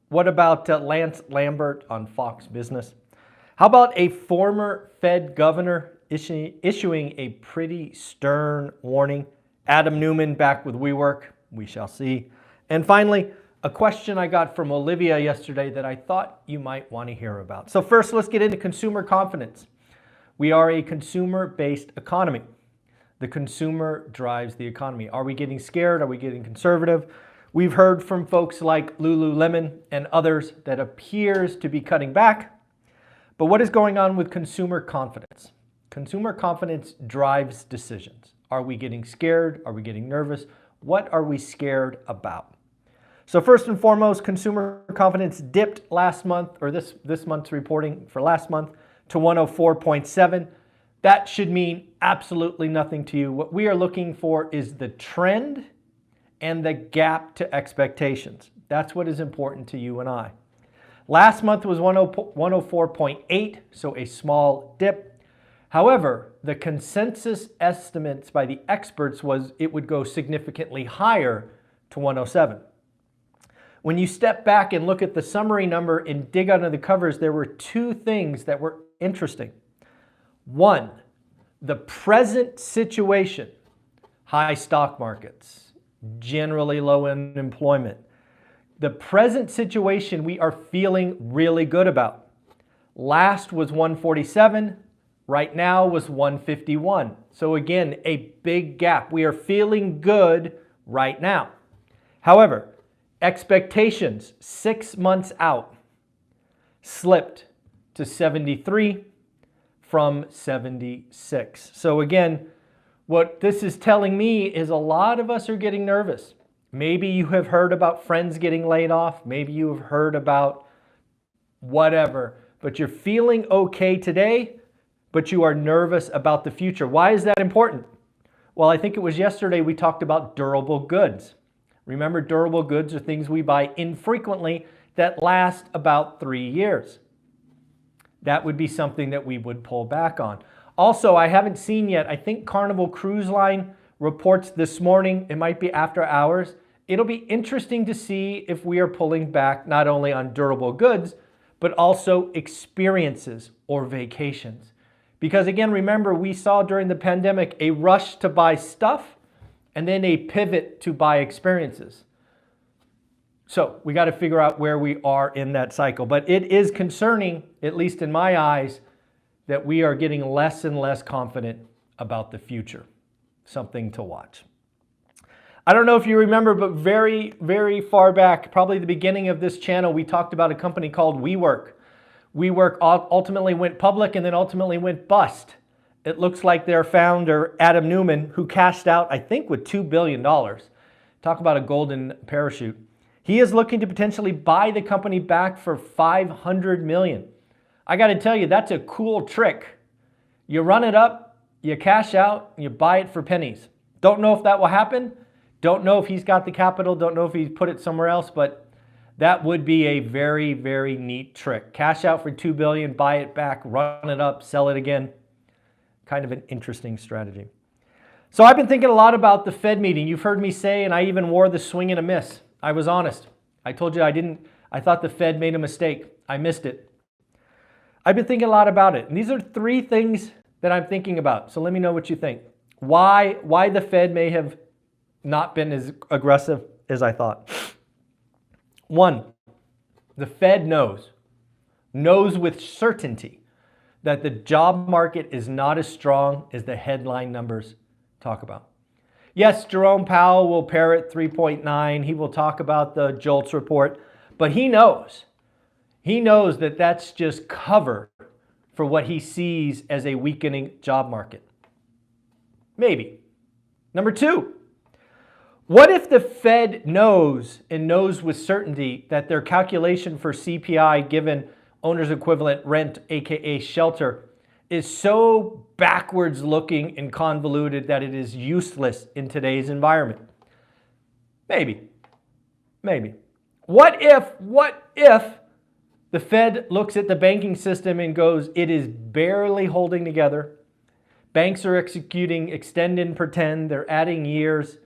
What about Lance Lambert on Fox Business? How about a former Fed governor issuing a pretty stern warning? Adam Newman back with WeWork. We shall see. And finally, a question I got from Olivia yesterday that I thought you might want to hear about. So first, let's get into consumer confidence. We are a consumer-based economy. The consumer drives the economy. Are we getting scared? Are we getting conservative? We've heard from folks like Lululemon and others that appears to be cutting back. But what is going on with consumer confidence? Consumer confidence drives decisions. Are we getting scared? Are we getting nervous? What are we scared about? So first and foremost, consumer confidence dipped last month, or this month's reporting for last month, to 104.7. That should mean absolutely nothing to you. What we are looking for is the trend and the gap to expectations. That's what is important to you and I. Last month was 104.8, so a small dip. However, the consensus estimates by the experts was it would go significantly higher to 107. When you step back and look at the summary number and dig under the covers, there were two things that were interesting. One, the present situation, high stock markets, generally low unemployment. The present situation we are feeling really good about. Last was 147, right now was 151. So again, a big gap. We are feeling good right now. However, expectations 6 months out slipped to 73 from 76. So again, what this is telling me is a lot of us are getting nervous. Maybe you have heard about friends getting laid off. Maybe you have heard about whatever, but you're feeling okay today, but you are nervous about the future. Why is that important? Well, I think it was yesterday we talked about durable goods. Remember, durable goods are things we buy infrequently that last about 3 years. That would be something that we would pull back on. Also, I haven't seen yet, I think Carnival Cruise Line reports this morning, it might be after hours. It'll be interesting to see if we are pulling back not only on durable goods, but also experiences or vacations. Because again, remember, we saw during the pandemic a rush to buy stuff and then a pivot to buy experiences. So we got to figure out where we are in that cycle. But it is concerning, at least in my eyes, that we are getting less and less confident about the future. Something to watch. I don't know if you remember, but very, very far back, probably the beginning of this channel, we talked about a company called WeWork. WeWork ultimately went public and then ultimately went bust. It looks like their founder, Adam Newman, who cashed out, I think, with $2 billion. Talk about a golden parachute. He is looking to potentially buy the company back for $500 million. I got to tell you, that's a cool trick. You run it up, you cash out, and you buy it for pennies. Don't know if that will happen. Don't know if he's got the capital. Don't know if he's put it somewhere else, but that would be a very, very neat trick. Cash out for $2 billion, buy it back, run it up, sell it again. Kind of an interesting strategy. So I've been thinking a lot about the Fed meeting. You've heard me say, and I even wore the swing and a miss. I was honest. I told you I thought the Fed made a mistake. I missed it. I've been thinking a lot about it. And these are 3 things that I'm thinking about. So let me know what you think. Why the Fed may have not been as aggressive as I thought. 1, the Fed knows with certainty that the job market is not as strong as the headline numbers talk about. Yes, Jerome Powell will parrot 3.9. He will talk about the JOLTS report, but he knows that that's just cover for what he sees as a weakening job market. Maybe. Number 2, what if the Fed knows with certainty that their calculation for CPI given owner's equivalent rent, aka shelter, is so backwards looking and convoluted that it is useless in today's environment? Maybe. What if the Fed looks at the banking system and goes, it is barely holding together. Banks are executing extend and pretend, they're adding years,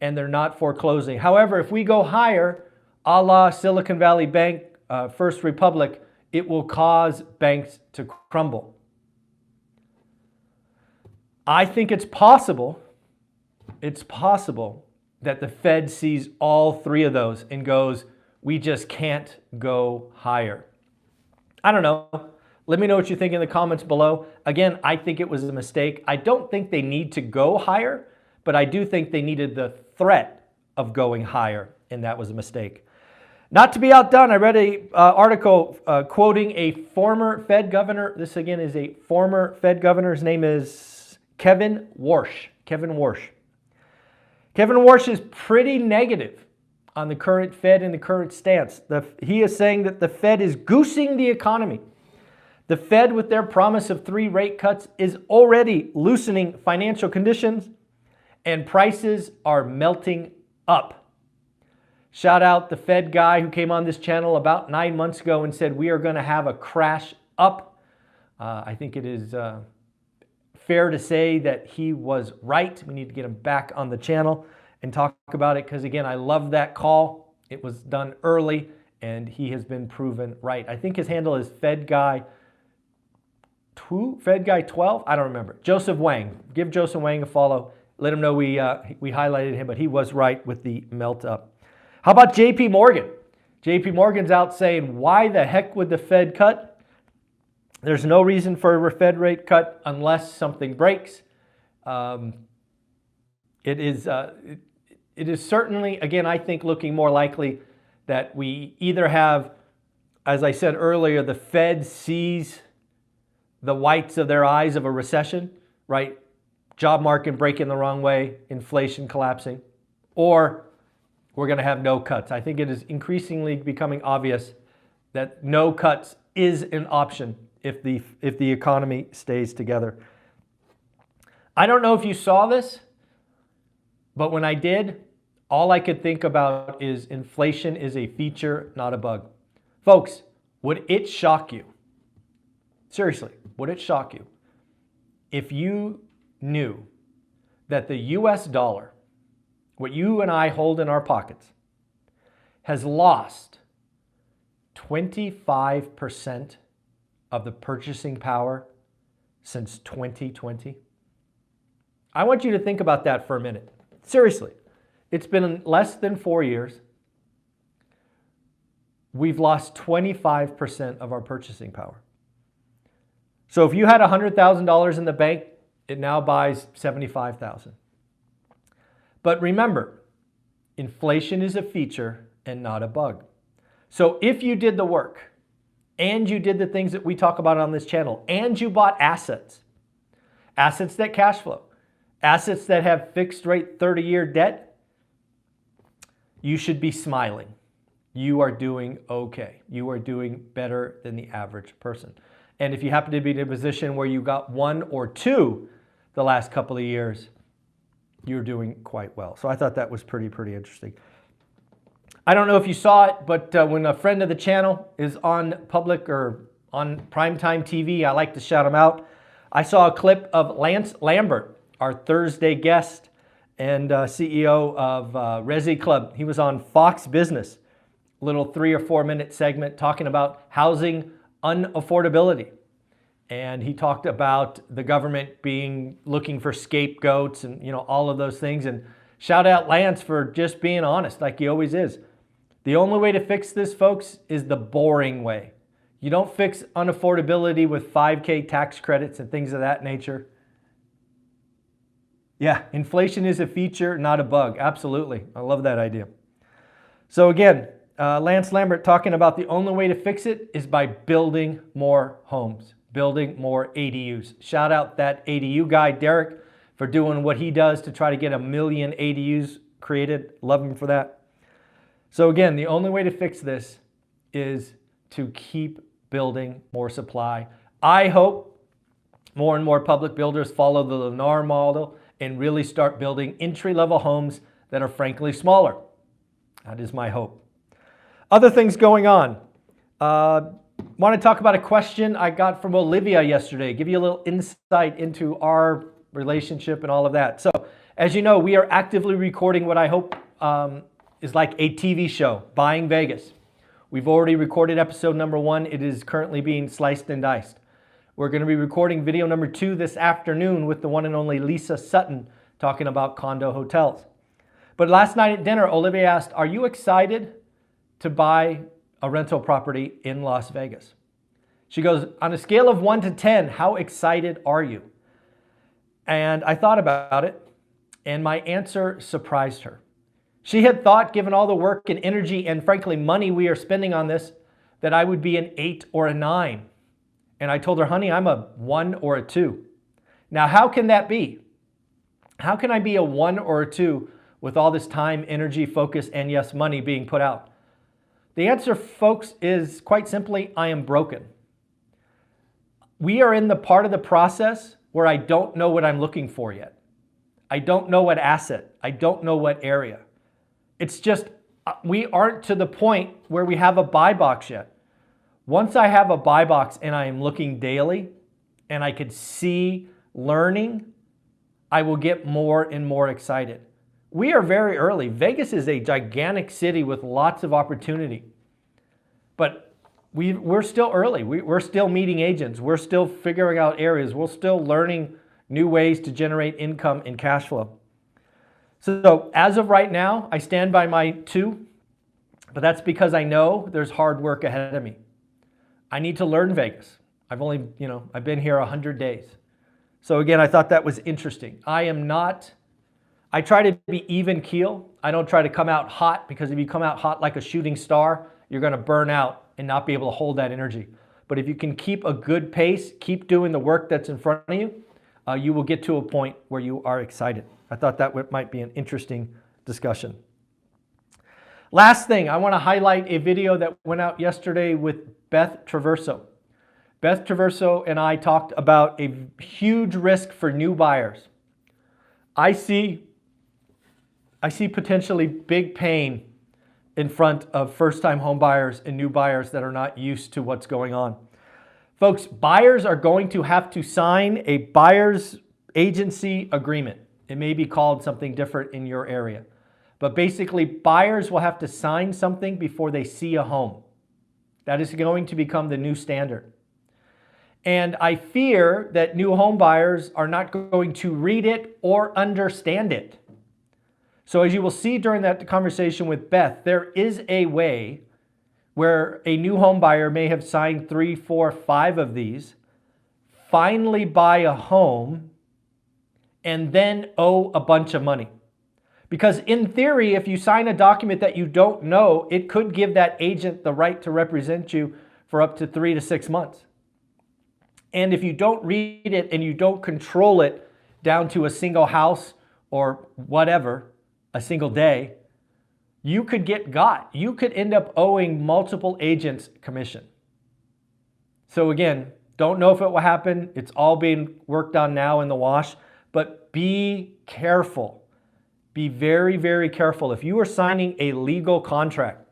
and they're not foreclosing. However, if we go higher, a la Silicon Valley Bank, First Republic, it will cause banks to crumble. I think it's possible that the Fed sees all three of those and goes, we just can't go higher. I don't know. Let me know what you think in the comments below. Again, I think it was a mistake. I don't think they need to go higher, but I do think they needed the threat of going higher, and that was a mistake. Not to be outdone, I read an article quoting a former Fed governor. This again is a former Fed governor. His name is Kevin Warsh. Kevin Warsh. Kevin Warsh is pretty negative on the current Fed and the current stance. He is saying that the Fed is goosing the economy. The Fed, with their promise of 3 rate cuts, is already loosening financial conditions, and prices are melting up. Shout out the Fed guy who came on this channel about 9 months ago and said we are going to have a crash up. I think it is fair to say that he was right. We need to get him back on the channel and talk about it because, again, I love that call. It was done early, and he has been proven right. I think his handle is Fed Guy 12. I don't remember. Joseph Wang. Give Joseph Wang a follow. Let him know we highlighted him, but he was right with the melt up. How about JP Morgan? JP Morgan's out saying, why the heck would the Fed cut? There's no reason for a Fed rate cut unless something breaks. It is certainly, again, I think looking more likely that we either have, as I said earlier, the Fed sees the whites of their eyes of a recession, right? Job market breaking the wrong way, inflation collapsing, or we're going to have no cuts. I think it is increasingly becoming obvious that no cuts is an option if the economy stays together. I don't know if you saw this, but when I did, all I could think about is inflation is a feature, not a bug. Folks, would it shock you? Seriously, would it shock you if you knew that the US dollar, what you and I hold in our pockets, has lost 25% of the purchasing power since 2020? I want you to think about that for a minute. Seriously, it's been less than 4 years. We've lost 25% of our purchasing power. So if you had $100,000 in the bank, it now buys $75,000. But remember, inflation is a feature and not a bug. So if you did the work and you did the things that we talk about on this channel and you bought assets, assets that cash flow, assets that have fixed rate 30-year debt, you should be smiling. You are doing okay. You are doing better than the average person. And if you happen to be in a position where you got 1 or 2 the last couple of years, you're doing quite well. So I thought that was pretty interesting. I don't know if you saw it, but when a friend of the channel is on public or on primetime TV, I like to shout him out. I saw a clip of Lambert, our Thursday guest and CEO of Resi Club. He was on Fox Business, little 3 or 4 minute segment talking about housing unaffordability. And he talked about the government looking for scapegoats and all of those things. And shout out Lance for just being honest like he always is. The only way to fix this, folks, is the boring way. You don't fix unaffordability with 5K tax credits and things of that nature. Yeah, inflation is a feature, not a bug. Absolutely. I love that idea. So again, Lance Lambert talking about the only way to fix it is by building more homes, building more ADUs. Shout out that ADU guy, Derek, for doing what he does to try to get 1 million ADUs created. Love him for that. So again, the only way to fix this is to keep building more supply. I hope more and more public builders follow the Lennar model and really start building entry-level homes that are frankly smaller. That is my hope. Other things going on. Want to talk about a question I got from Olivia yesterday, give you a little insight into our relationship and all of that. So as you know, we are actively recording what I hope is like a TV show, Buying Vegas. We've already recorded episode number 1. It is currently being sliced and diced. We're going to be recording video number 2 this afternoon with the one and only Lisa Sutton talking about condo hotels. But last night at dinner, Olivia asked, are you excited to buy a rental property in Las Vegas? She goes, on a scale of 1 to 10, how excited are you? And I thought about it, and my answer surprised her. She had thought, given all the work and energy and frankly money we are spending on this, that I would be an 8 or a 9. And I told her, honey, I'm a 1 or a 2. Now, how can that be? How can I be a 1 or a 2 with all this time, energy, focus, and yes, money being put out? The answer, folks, is quite simply, I am broken. We are in the part of the process where I don't know what I'm looking for yet. I don't know what asset. I don't know what area. It's just, we aren't to the point where we have a buy box yet. Once I have a buy box and I am looking daily and I could see learning, I will get more and more excited. We are very early. Vegas is a gigantic city with lots of opportunity. But we're still early. We're still meeting agents. We're still figuring out areas. We're still learning new ways to generate income and cash flow. So as of right now, I stand by my 2, but that's because I know there's hard work ahead of me. I need to learn Vegas. I've been here 100 days. So again, I thought that was interesting. I try to be even keel. I don't try to come out hot, because if you come out hot like a shooting star, you're going to burn out and not be able to hold that energy. But if you can keep a good pace, keep doing the work that's in front of you, you will get to a point where you are excited. I thought that might be an interesting discussion. Last thing, I want to highlight a video that went out yesterday with Beth Traverso. Beth Traverso and I talked about a huge risk for new buyers. I see potentially big pain in front of first-time home buyers and new buyers that are not used to what's going on. Folks, buyers are going to have to sign a buyer's agency agreement. It may be called something different in your area. But basically, buyers will have to sign something before they see a home. That is going to become the new standard. And I fear that new home buyers are not going to read it or understand it. So as you will see during that conversation with Beth, there is a way where a new home buyer may have signed 3, 4, 5 of these, finally buy a home, and then owe a bunch of money. Because in theory, if you sign a document that you don't know, it could give that agent the right to represent you for up to 3 to 6 months. And if you don't read it and you don't control it down to a single house or whatever, a single day, you could get got. You could end up owing multiple agents commission. So again, don't know if it will happen. It's all being worked on now in the wash, but be careful. Be very, very careful. If you are signing a legal contract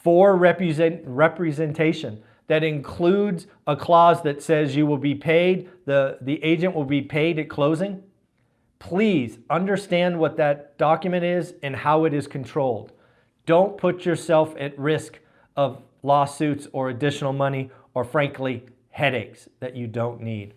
for representation that includes a clause that says you will be paid, the agent will be paid at closing, please understand what that document is and how it is controlled. Don't put yourself at risk of lawsuits or additional money or frankly, headaches that you don't need.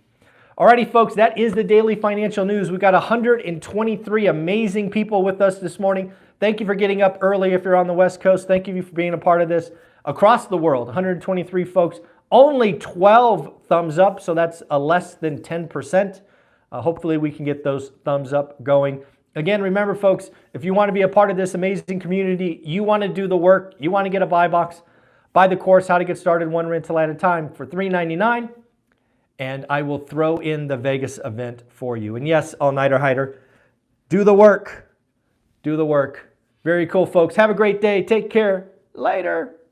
Alrighty, folks, that is the daily financial news. We've got 123 amazing people with us this morning. Thank you for getting up early if you're on the West Coast. Thank you for being a part of this. Across the world, 123 folks, only 12 thumbs up, so that's a less than 10%. Hopefully we can get those thumbs up going. Again, remember folks, if you want to be a part of this amazing community, you want to do the work, you want to get a buy box, buy the course, How to Get Started One Rental at a Time for $3.99, and I will throw in the Vegas event for you. And yes, all-nighter hider, do the work. Do the work. Very cool, folks. Have a great day. Take care. Later.